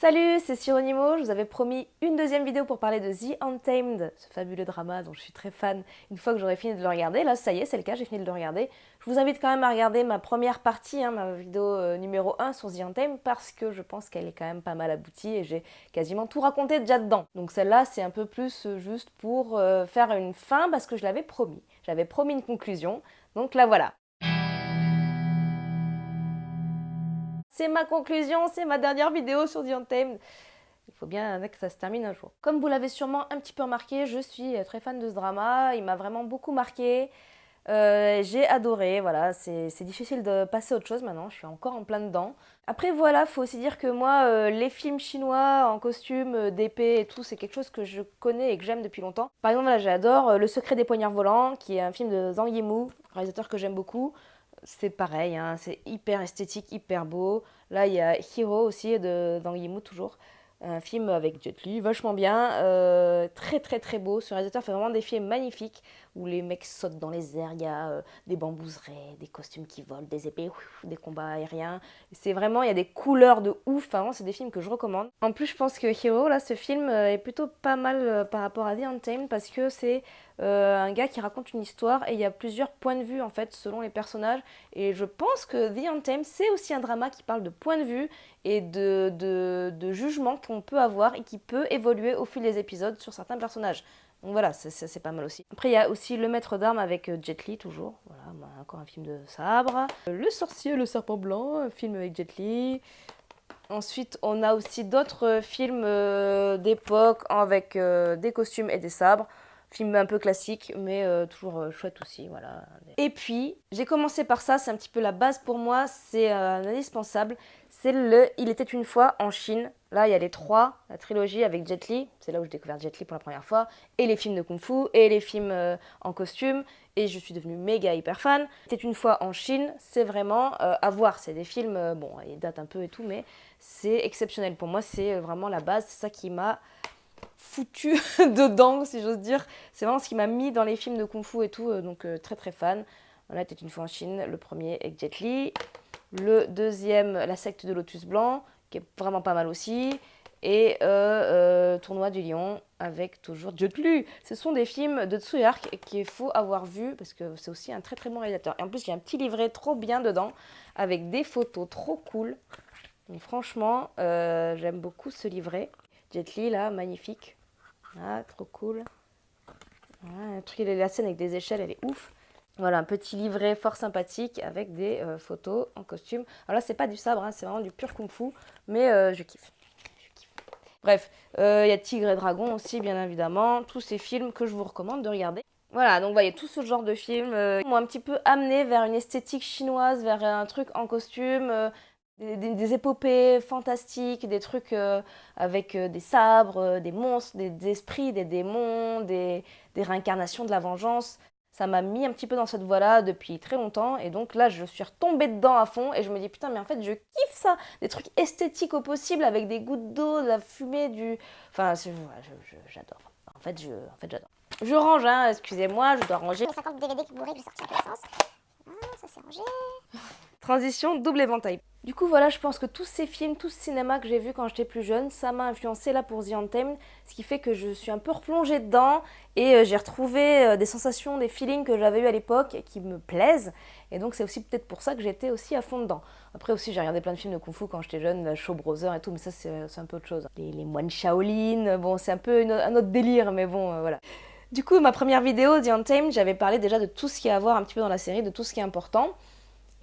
Salut, c'est Sironimo, je vous avais promis une deuxième vidéo pour parler de The Untamed, ce fabuleux drama dont je suis très fan une fois que j'aurai fini de le regarder. Là, ça y est, c'est le cas, j'ai fini de le regarder. Je vous invite quand même à regarder ma première partie, ma vidéo numéro 1 sur The Untamed, parce que je pense qu'elle est quand même pas mal aboutie et j'ai quasiment tout raconté déjà dedans. Donc celle-là, c'est un peu plus juste pour faire une fin, parce que je l'avais promis. J'avais promis une conclusion, donc là voilà. C'est ma conclusion, c'est ma dernière vidéo sur The Untamed. Il faut bien que ça se termine un jour. Comme vous l'avez sûrement un petit peu remarqué, je suis très fan de ce drama. Il m'a vraiment beaucoup marqué. J'ai adoré, voilà. C'est difficile de passer à autre chose maintenant. Je suis encore en plein dedans. Après, voilà, faut aussi dire que moi, les films chinois en costume, d'épée et tout, c'est quelque chose que je connais et que j'aime depuis longtemps. Par exemple, là, j'adore Le Secret des Poignards Volants, qui est un film de Zhang Yimou, réalisateur que j'aime beaucoup. C'est pareil, hein, c'est hyper esthétique, hyper beau. Là, il y a Hero aussi de Zhang Yimou, toujours. Un film avec Jet Li, vachement bien, très très très beau. Ce réalisateur fait vraiment des films magnifiques où les mecs sautent dans les airs, il y a des bambouserets, des costumes qui volent, des épées, des combats aériens. C'est vraiment, il y a des couleurs de ouf, vraiment c'est des films que je recommande. En plus je pense que Hero, là ce film est plutôt pas mal par rapport à The Untamed parce que c'est un gars qui raconte une histoire et il y a plusieurs points de vue en fait selon les personnages. Et je pense que The Untamed c'est aussi un drama qui parle de points de vue et de jugement qu'on peut avoir et qui peut évoluer au fil des épisodes sur certains personnages. Donc voilà, c'est pas mal aussi. Après, il y a aussi Le Maître d'Armes avec Jet Li, toujours. Voilà, encore un film de sabre. Le Sorcier, le Serpent Blanc, un film avec Jet Li. Ensuite, on a aussi d'autres films d'époque avec des costumes et des sabres. Film un peu classique, mais toujours chouette aussi, voilà. Et puis, j'ai commencé par ça, c'est un petit peu la base pour moi, c'est un indispensable. C'est le Il était une fois en Chine. Là, il y a les trois, la trilogie avec Jet Li, c'est là où j'ai découvert Jet Li pour la première fois, et les films de Kung Fu, et les films en costume, et je suis devenue méga hyper fan. Il était une fois en Chine, c'est vraiment à voir, c'est des films, bon, ils datent un peu et tout, mais c'est exceptionnel. Pour moi, c'est vraiment la base, c'est ça qui m'a foutu dedans, si j'ose dire. C'est vraiment ce qui m'a mis dans les films de Kung Fu et tout, donc très très fan. Voilà, était une fois en Chine, le premier avec Jet Li. Le deuxième, La secte de Lotus Blanc, qui est vraiment pas mal aussi. Et Tournoi du Lion, avec toujours Jet Li. Ce sont des films de Tsuyark qu'il faut avoir vu, parce que c'est aussi un très très bon réalisateur. Et en plus, il y a un petit livret trop bien dedans, avec des photos trop cool. Donc franchement, j'aime beaucoup ce livret. Jet Li, là, magnifique. Ah, trop cool. Ah, la scène avec des échelles, elle est ouf. Voilà, un petit livret fort sympathique avec des photos en costume. Alors là, c'est pas du sabre, hein, c'est vraiment du pur kung-fu, mais je kiffe. Bref, il y a Tigre et Dragon aussi, bien évidemment. Tous ces films que je vous recommande de regarder. Voilà, donc vous voyez, tout ce genre de films m'ont un petit peu amené vers une esthétique chinoise, vers un truc en costume, des épopées fantastiques, des trucs avec des sabres, des monstres, des esprits, des démons, des réincarnations de la vengeance. Ça m'a mis un petit peu dans cette voie-là depuis très longtemps et donc là je suis retombée dedans à fond et je me dis putain mais en fait je kiffe ça, des trucs esthétiques au possible avec des gouttes d'eau, de la fumée, du... Enfin j'adore, en fait j'adore. Je range hein, excusez-moi, je dois ranger. Les 50 DVD qui bourraient, je sortir à l'essence. Ah, ça s'est rangé. Transition, double éventail. Du coup, voilà, je pense que tous ces films, tout ce cinéma que j'ai vu quand j'étais plus jeune, ça m'a influencé là pour The Untamed, ce qui fait que je suis un peu replongée dedans et j'ai retrouvé des sensations, des feelings que j'avais eu à l'époque qui me plaisent. Et donc, c'est aussi peut-être pour ça que j'étais aussi à fond dedans. Après aussi, j'ai regardé plein de films de Kung Fu quand j'étais jeune, la Shaw Brothers et tout, mais ça, c'est un peu autre chose. Les moines Shaolin, bon, c'est un peu un autre délire, mais bon, voilà. Du coup, ma première vidéo, The Untamed, j'avais parlé déjà de tout ce qu'il y a à voir un petit peu dans la série, de tout ce qui est important.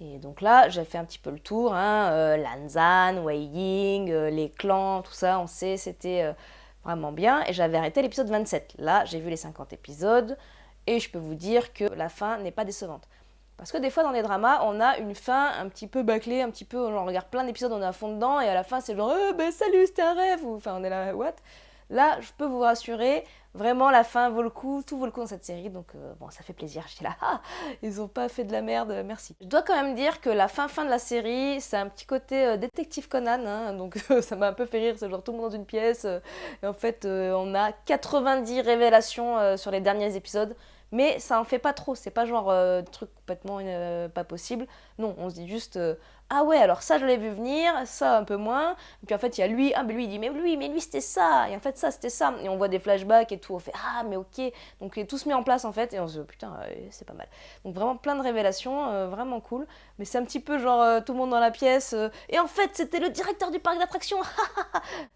Et donc là, j'ai fait un petit peu le tour, hein, Lanzan, Wei Ying, les clans, tout ça, on sait, c'était vraiment bien. Et j'avais arrêté l'épisode 27. Là, j'ai vu les 50 épisodes et je peux vous dire que la fin n'est pas décevante. Parce que des fois, dans les dramas, on a une fin un petit peu bâclée, un petit peu, on regarde plein d'épisodes, on est à fond dedans, et à la fin, c'est genre, ben salut, c'était un rêve, ou enfin, on est là, what? Là, je peux vous rassurer, vraiment, la fin vaut le coup, tout vaut le coup dans cette série, donc bon, ça fait plaisir. J'étais là, ah, ils ont pas fait de la merde, merci. Je dois quand même dire que la fin de la série, c'est un petit côté détective Conan, hein, donc ça m'a un peu fait rire, c'est genre tout le monde dans une pièce, et en fait, on a 90 révélations sur les derniers épisodes, mais ça en fait pas trop, c'est pas genre truc complètement pas possible. Non, on se dit juste ah ouais, alors ça je l'ai vu venir, ça un peu moins. Et puis en fait il y a lui, ah mais lui il dit mais lui c'était ça, et en fait ça c'était ça. Et on voit des flashbacks et tout, on fait ah mais ok. Donc tout se met en place en fait, et on se dit putain c'est pas mal. Donc vraiment plein de révélations, vraiment cool. Mais c'est un petit peu genre tout le monde dans la pièce, et en fait c'était le directeur du parc d'attractions.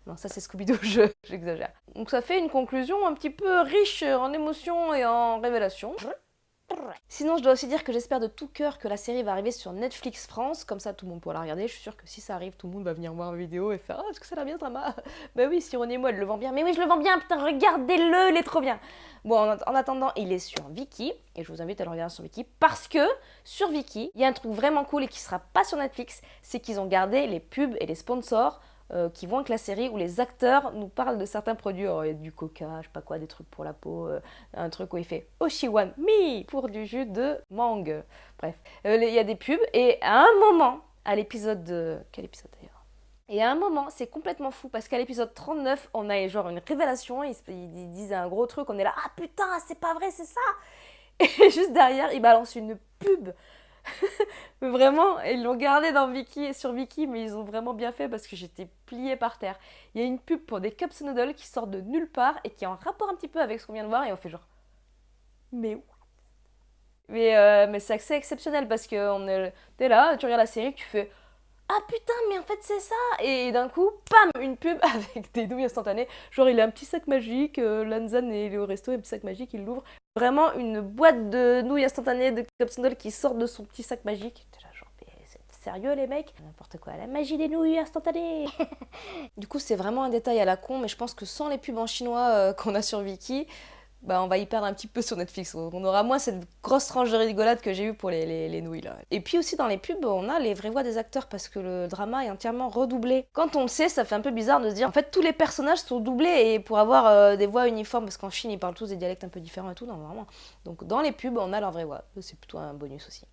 Non ça c'est Scooby-Doo, j'exagère. Donc ça fait une conclusion un petit peu riche en émotions et en révélations. Sinon, je dois aussi dire que j'espère de tout cœur que la série va arriver sur Netflix France, comme ça tout le monde pourra la regarder. Je suis sûre que si ça arrive, tout le monde va venir voir la vidéo et faire ah, est-ce que ça a l'air bien, drama? Bah oui, Siron et moi, elle le vend bien. Mais oui, je le vends bien, putain, regardez-le, il est trop bien. Bon, en attendant, il est sur Viki, et je vous invite à le regarder sur Viki, parce que sur Viki, il y a un truc vraiment cool et qui sera pas sur Netflix, c'est qu'ils ont gardé les pubs et les sponsors qui vont avec la série où les acteurs nous parlent de certains produits. Oh, il y a du coca, je sais pas quoi, des trucs pour la peau, un truc où il fait Oshiwan Mi pour du jus de mangue. Bref, il y a des pubs et à un moment, à l'épisode. Quel épisode d'ailleurs? Et à un moment, c'est complètement fou parce qu'à l'épisode 39, on a genre une révélation, ils disent un gros truc, on est là, ah putain, c'est pas vrai, c'est ça! Et juste derrière, ils balancent une pub. Mais vraiment, ils l'ont gardé dans Viki, sur Viki, mais ils ont vraiment bien fait parce que j'étais pliée par terre. Il y a une pub pour des cups noodles qui sortent de nulle part et qui est en rapport un petit peu avec ce qu'on vient de voir et on fait genre... Mais what? Mais c'est assez exceptionnel parce que t'es là, tu regardes la série, tu fais... Ah putain, mais en fait c'est ça! Et d'un coup, pam, une pub avec des nouilles instantanées. Genre il a un petit sac magique, Lanzan et il est au resto, un petit sac magique, il l'ouvre. Vraiment une boîte de nouilles instantanées de cups noodles qui sortent de son petit sac magique. T'es là genre, mais c'est sérieux les mecs? N'importe quoi, la magie des nouilles instantanées! Du coup c'est vraiment un détail à la con, mais je pense que sans les pubs en chinois qu'on a sur Viki, bah on va y perdre un petit peu sur Netflix. On aura moins cette grosse tranche de rigolade que j'ai eue pour les nouilles là. Et puis aussi dans les pubs, on a les vraies voix des acteurs parce que le drama est entièrement redoublé. Quand on le sait, ça fait un peu bizarre de se dire en fait tous les personnages sont doublés et pour avoir des voix uniformes parce qu'en Chine ils parlent tous des dialectes un peu différents et tout, non vraiment. Donc dans les pubs, on a leur vraie voix. C'est plutôt un bonus aussi.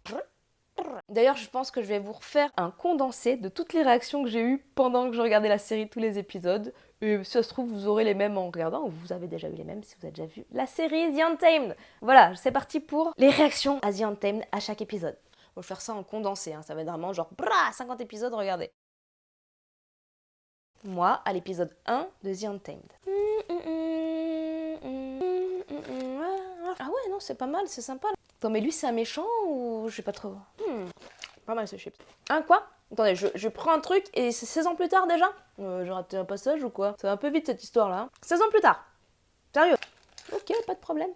D'ailleurs, je pense que je vais vous refaire un condensé de toutes les réactions que j'ai eues pendant que je regardais la série, tous les épisodes. Et si ça se trouve, vous aurez les mêmes en regardant, ou vous avez déjà eu les mêmes si vous avez déjà vu la série The Untamed. Voilà, c'est parti pour les réactions à The Untamed à chaque épisode. On va faire ça en condensé, hein. Ça va être vraiment genre 50 épisodes, regardez. Moi, à l'épisode 1 de The Untamed. Ah ouais, non, c'est pas mal, c'est sympa. Attends, mais lui, c'est un méchant ou je sais pas trop. Pas mal ce chips. Hein, quoi? Attendez, je prends un truc et c'est 16 ans plus tard déjà? J'ai raté un passage ou quoi? Ça va un peu vite cette histoire-là. 16 ans plus tard. Sérieux? Ok, pas de problème.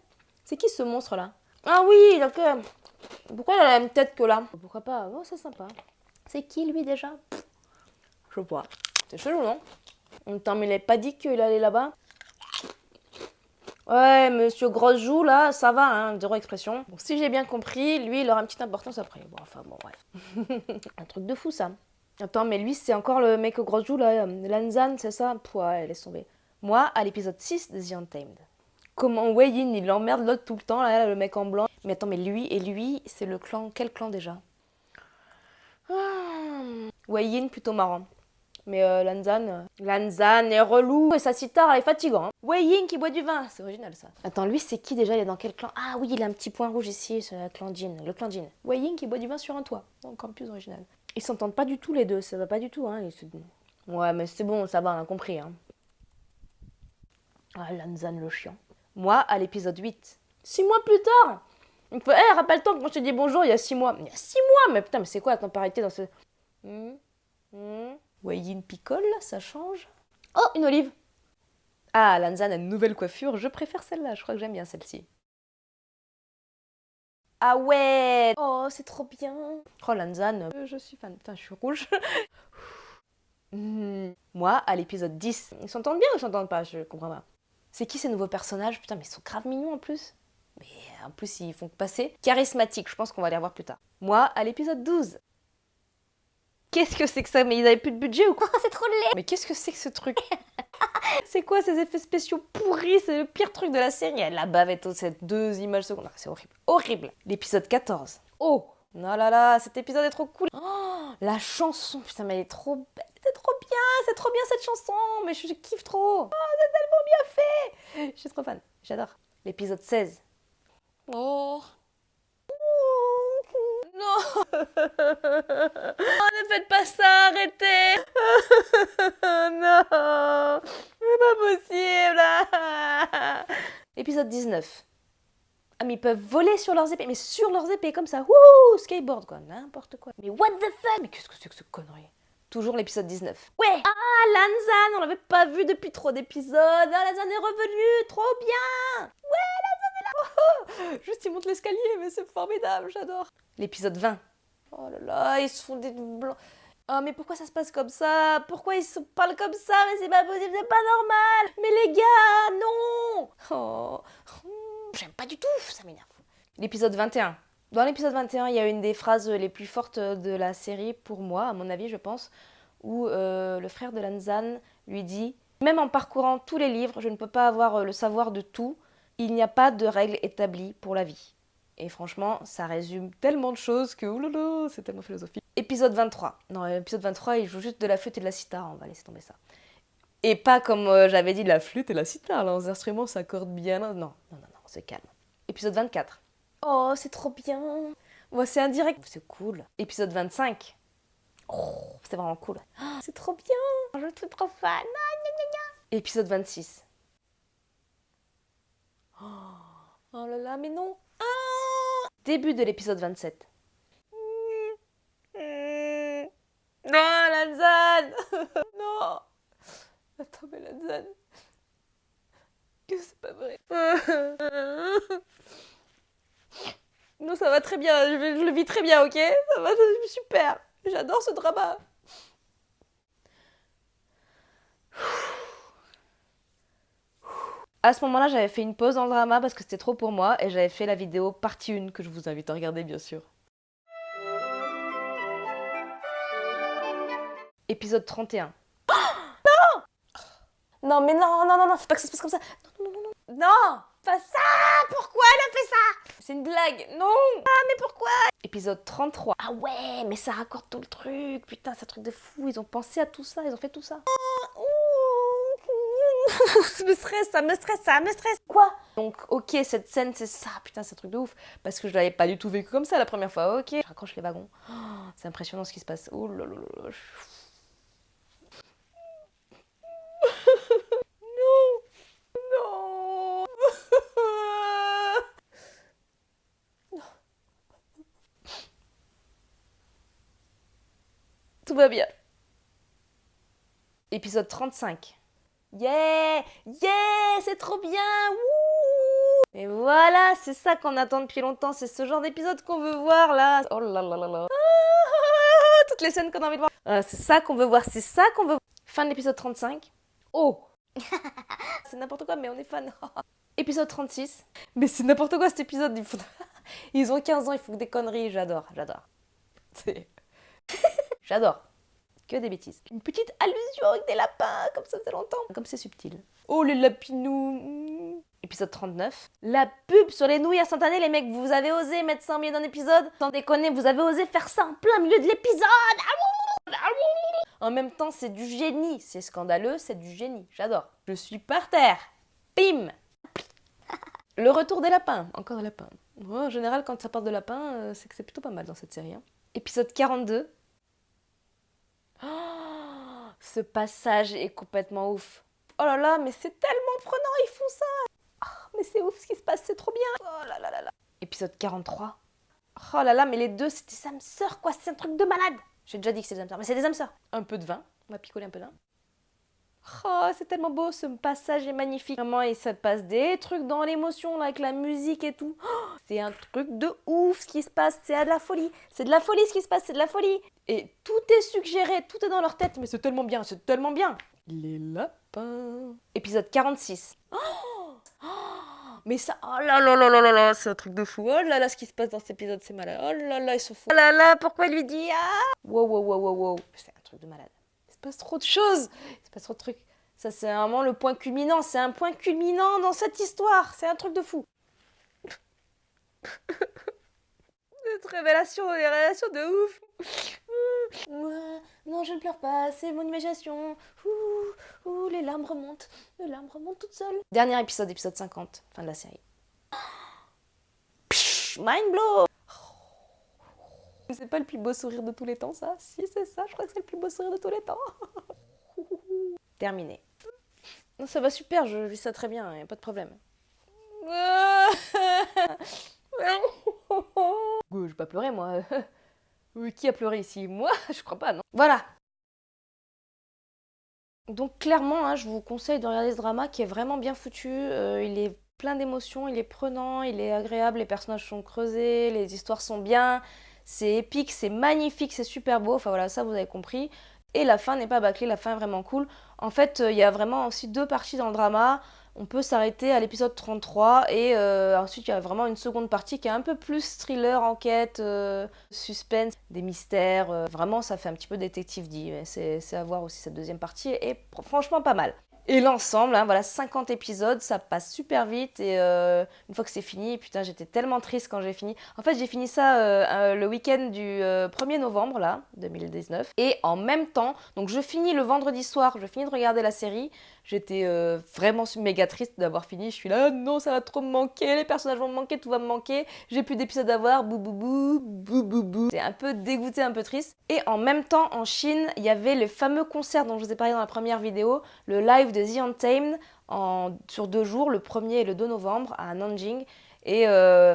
C'est qui ce monstre-là? Ah oui, d'accord. Pourquoi il a la même tête que là? Pourquoi pas? Oh, c'est sympa. C'est qui lui déjà? Je sais pas. C'est chelou, non? Attends, mais il avait pas dit qu'il allait là-bas? Ouais, monsieur Grosse Joue, là, ça va, hein, zéro expression. Bon, si j'ai bien compris, lui, il aura une petite importance après. Bon, enfin, bon, ouais. Un truc de fou, ça. Attends, mais lui, c'est encore le mec aux grosses joues, là, Lanzan, c'est ça? Ouais, laisse tomber. Moi, à l'épisode 6 de The Untamed. Comment Wei Yin, il emmerde l'autre tout le temps, là, le mec en blanc. Mais attends, mais lui, c'est le clan... Quel clan, déjà? Wei Yin, plutôt marrant. Mais Lanzan est relou et sa sitar elle est fatigant. Hein. Wei Ying qui boit du vin, c'est original ça. Attends, lui c'est qui déjà? Il est dans quel clan? Ah oui, il a un petit point rouge ici, c'est le clan Jin. Wei Ying qui boit du vin sur un toit, encore plus original. Ils s'entendent pas du tout les deux, ça va pas du tout. Hein. Ouais, mais c'est bon, ça va, on a compris. Hein. Ah, Lanzan le chiant. Moi, à l'épisode 8. 6 mois plus tard. Il me fait, hey, rappelle-toi que quand je te dis bonjour, il y a 6 mois. Il y a 6 mois? Mais putain, mais c'est quoi la temporalité dans ce... Wei Yin picole, ça change. Oh, une olive. Ah, Lanzan a une nouvelle coiffure, je préfère celle-là, je crois que j'aime bien celle-ci. Ah ouais. Oh, c'est trop bien. Oh, Lanzan, je suis fan. Putain, je suis rouge. Moi, à l'épisode 10. Ils s'entendent bien ou ils s'entendent pas? Je comprends pas. C'est qui ces nouveaux personnages? Putain, mais ils sont grave mignons en plus. Mais en plus, ils font passer. Charismatique, je pense qu'on va les revoir plus tard. Moi, à l'épisode 12. Qu'est-ce que c'est que ça? Mais ils avaient plus de budget ou quoi? Oh, c'est trop laid. Mais qu'est-ce que c'est que ce truc? C'est quoi ces effets spéciaux pourris? C'est le pire truc de la série. La bavette, ces 2 images secondes. C'est horrible. Horrible. L'épisode 14. Oh! Non là là, cet épisode est trop cool. Oh, la chanson, putain, mais elle est trop belle. C'est trop bien cette chanson. Mais je kiffe trop. Oh, c'est tellement bien fait. Je suis trop fan. J'adore. L'épisode 16. Oh. Non. Oh, ne faites pas ça, arrêtez. Non, c'est pas possible. Épisode 19. Ah, mais ils peuvent voler sur leurs épées, mais sur leurs épées, comme ça. Wouhou, skateboard, quoi, n'importe quoi. Mais what the fuck? Mais qu'est-ce que c'est que ce connerie? Toujours l'épisode 19. Ouais. Ah, Lanzan, on l'avait pas vu depuis trop d'épisodes. Ah, Lanzan est revenu, trop bien. Ouais, Lanzan est là. Oh, juste, il monte l'escalier, mais c'est formidable, j'adore. L'épisode 20. Oh là là, ils se font des blancs. Oh, mais pourquoi ça se passe comme ça? Pourquoi ils se parlent comme ça? Mais c'est pas possible, c'est pas normal. Mais les gars, non. Oh, j'aime pas du tout, ça m'énerve. L'épisode 21. Dans l'épisode 21, il y a une des phrases les plus fortes de la série, pour moi, à mon avis, je pense, où le frère de Lanzan lui dit « Même en parcourant tous les livres, je ne peux pas avoir le savoir de tout. Il n'y a pas de règles établies pour la vie. » Et franchement, ça résume tellement de choses que, oulala, c'est tellement philosophique. Épisode 23. Non, épisode 23, il joue juste de la flûte et de la sitar, on va laisser tomber ça. Et pas comme j'avais dit, la flûte et la sitar, là, les instruments s'accordent bien. Non, on se calme. Épisode 24. Oh, c'est trop bien. Ouais, c'est indirect, c'est cool. Épisode 25. Oh, c'est vraiment cool. Oh, c'est trop bien. Je suis trop fan. Épisode 26. Oh là là, mais non. Ah, début de l'épisode 27. Non, Lanzan. Non. Attends, mais Lanzan. Que c'est pas vrai. Non, ça va très bien, je le vis très bien, ok? Ça va, c'est super. J'adore ce drama. À ce moment-là, j'avais fait une pause dans le drama parce que c'était trop pour moi et j'avais fait la vidéo partie 1 que je vous invite à regarder, bien sûr. Épisode 31. Non, mais non, c'est pas que ça se passe comme ça. Non, pas ça. Pourquoi elle a fait ça? C'est une blague. Non. Ah, mais pourquoi? Épisode 33. Ah ouais, mais ça raccorde tout le truc. Putain, c'est un truc de fou. Ils ont pensé à tout ça, ils ont fait tout ça. Ça me stresse. Quoi? Donc, ok, cette scène, c'est ça. Putain, c'est un truc de ouf. Parce que je l'avais pas du tout vécu comme ça la première fois. Ok, je raccroche les wagons. Oh, c'est impressionnant ce qui se passe. Oh là là là là. Non. Tout va bien. Épisode 35. Yeah, c'est trop bien. Wouh. Et voilà, c'est ça qu'on attend depuis longtemps. C'est ce genre d'épisode qu'on veut voir là. Oh là là là là. Toutes les scènes qu'on a envie de voir. C'est ça qu'on veut voir, c'est ça qu'on veut voir. Fin de l'épisode 35. Oh. C'est n'importe quoi, mais on est fan. Épisode 36. Mais c'est n'importe quoi cet épisode. Ils ont 15 ans, ils font des conneries. J'adore. J'adore. Que des bêtises. Une petite allusion avec des lapins, comme ça faisait longtemps. Comme c'est subtil. Oh les lapinous. Épisode 39. La pub sur les nouilles instantanées, les mecs, vous avez osé mettre ça en milieu d'un épisode? Sans déconner, vous avez osé faire ça en plein milieu de l'épisode. En même temps, c'est du génie. C'est scandaleux, c'est du génie. J'adore. Je suis par terre. Bim. Le retour des lapins. Encore des lapins. En général, quand ça parle de lapins, c'est que c'est plutôt pas mal dans cette série. Hein. Épisode 42. Oh, ce passage est complètement ouf. Oh là là, mais c'est tellement prenant, ils font ça. Oh, mais c'est ouf ce qui se passe, c'est trop bien. Oh là là là là. Épisode 43. Oh là là, mais les deux, c'est des âmes sœurs, quoi. C'est un truc de malade. J'ai déjà dit que c'est des âmes sœurs, mais c'est des âmes sœurs. Un peu de vin. On va picoler un peu là. Oh, c'est tellement beau, ce passage est magnifique. Vraiment, il se passe des trucs dans l'émotion, là, avec la musique et tout. Oh, c'est un truc de ouf ce qui se passe, c'est de la folie. C'est de la folie ce qui se passe, c'est de la folie. Et tout est suggéré, tout est dans leur tête, mais c'est tellement bien, c'est tellement bien. Les lapins. Épisode 46. Oh, oh, mais ça, oh là là là là là là, c'est un truc de fou. Oh là là, ce qui se passe dans cet épisode, c'est malade. Oh là là, ils sont fous. Oh là là, pourquoi il lui dit ah? Wow. C'est un truc de malade. Il se passe trop de choses. Il se passe trop de trucs. Ça, c'est vraiment le point culminant. C'est un point culminant dans cette histoire. C'est un truc de fou. Cette révélation, des révélations de ouf. Non, je ne pleure pas, c'est mon imagination. Les larmes remontent. Les larmes remontent toutes seules. Dernier épisode, épisode 50, fin de la série. Mind blow. C'est pas le plus beau sourire de tous les temps, ça? Si, c'est ça, je crois que c'est le plus beau sourire de tous les temps. Terminé. Non, ça va super, je vis ça très bien, y a pas de problème. Je vais pas pleurer, moi. Qui a pleuré ici? Moi? Je crois pas, non? Voilà. Donc clairement, hein, je vous conseille de regarder ce drama qui est vraiment bien foutu. Il est plein d'émotions, il est prenant, il est agréable, les personnages sont creusés, les histoires sont bien, c'est épique, c'est magnifique, c'est super beau. Enfin voilà, ça vous avez compris. Et la fin n'est pas bâclée, la fin est vraiment cool. En fait, il y a vraiment aussi deux parties dans le drama. On peut s'arrêter à l'épisode 33 et ensuite il y a vraiment une seconde partie qui est un peu plus thriller, enquête, suspense, des mystères. Vraiment, ça fait un petit peu détective dit. C'est à voir aussi cette deuxième partie et franchement pas mal. Et l'ensemble, hein, voilà, 50 épisodes, ça passe super vite et une fois que c'est fini, putain, j'étais tellement triste quand j'ai fini. En fait, j'ai fini ça le week-end du 1er novembre, là, 2019. Et en même temps, donc je finis le vendredi soir, je finis de regarder la série. J'étais vraiment méga triste d'avoir fini. Je suis là, non, ça va trop me manquer, les personnages vont me manquer, tout va me manquer. J'ai plus d'épisodes à voir, bou bou bou, bou bou bou. C'est un peu dégoûté, un peu triste. Et en même temps, en Chine, il y avait le fameux concert dont je vous ai parlé dans la première vidéo, le live de The Untamed sur 2 jours, le 1er et le 2 novembre à Nanjing. Et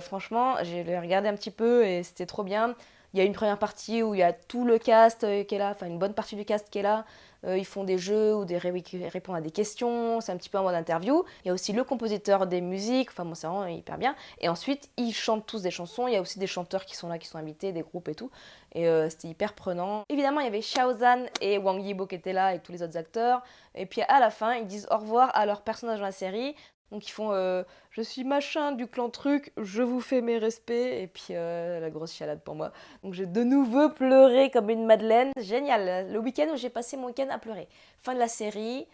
franchement, j'ai regardé un petit peu et c'était trop bien. Il y a une première partie où il y a tout le cast qui est là, enfin une bonne partie du cast qui est là. Ils font des jeux ou répondent à des questions, c'est un petit peu en mode interview. Il y a aussi le compositeur des musiques, enfin bon, c'est vraiment hyper bien. Et ensuite, ils chantent tous des chansons, il y a aussi des chanteurs qui sont là, qui sont invités, des groupes et tout. Et c'était hyper prenant. Évidemment, il y avait Xiao Zhan et Wang Yibo qui étaient là et tous les autres acteurs. Et puis à la fin, ils disent au revoir à leurs personnages dans la série. Donc ils font je suis machin du clan truc, je vous fais mes respects. Et puis la grosse chialade pour moi. Donc j'ai de nouveau pleuré comme une madeleine. Génial, le week-end où j'ai passé mon week-end à pleurer. Fin de la série,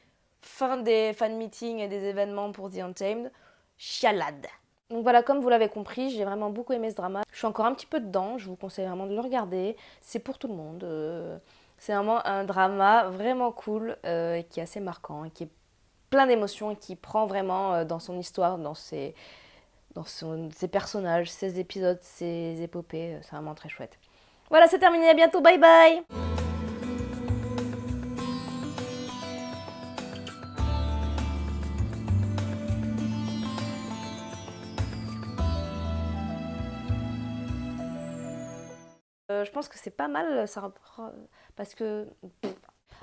fin des fan meetings et des événements pour The Untamed. Chialade. Donc voilà, comme vous l'avez compris, j'ai vraiment beaucoup aimé ce drama. Je suis encore un petit peu dedans, je vous conseille vraiment de le regarder. C'est pour tout le monde. C'est vraiment un drama vraiment cool et qui est assez marquant et qui est plein d'émotions et qui prend vraiment dans son histoire, ses personnages, ses épisodes, ses épopées. C'est vraiment très chouette. Voilà, c'est terminé, à bientôt, bye bye! Je pense que c'est pas mal, ça reprend, parce que...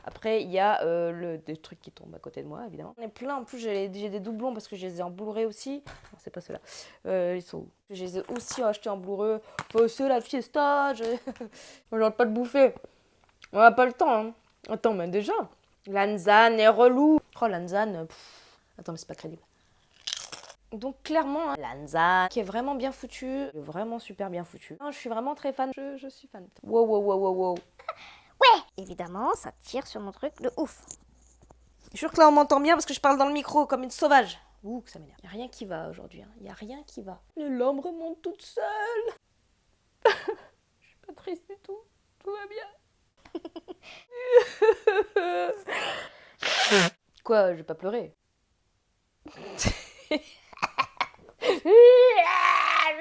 Après, il y a des trucs qui tombent à côté de moi, évidemment. On est plein, en plus j'ai des doublons parce que je les ai en Blu-ray aussi. Non, c'est pas ceux-là. Ils sont où? Je les ai aussi achetés en Blu-ray. Faut c'est la fiesta, j'arrête pas de bouffer. On n'a pas le temps, hein. Attends, mais déjà, Lanzane est relou. Oh, Lanzane, attends, mais c'est pas crédible. Donc clairement, hein, Lanzane, qui est vraiment bien foutu, vraiment super bien foutu. Je suis vraiment très fan, je suis fan. Wow, wow, wow, wow, wow. Ouais, évidemment, ça tire sur mon truc de ouf. Je suis sûre que là on m'entend bien parce que je parle dans le micro comme une sauvage. Ouh, que ça m'énerve. Y a rien qui va aujourd'hui, hein. Y a rien qui va. Les larmes remontent toutes seules. Je suis pas triste du tout. Tout va bien. Quoi, je vais pas pleurer.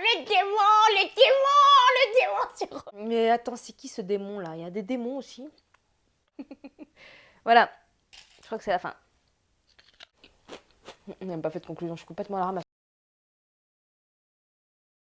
Le démon Mais attends, c'est qui ce démon là? Il y a des démons aussi. Voilà, je crois que c'est la fin. On n'a même pas fait de conclusion, je suis complètement à la ramasse.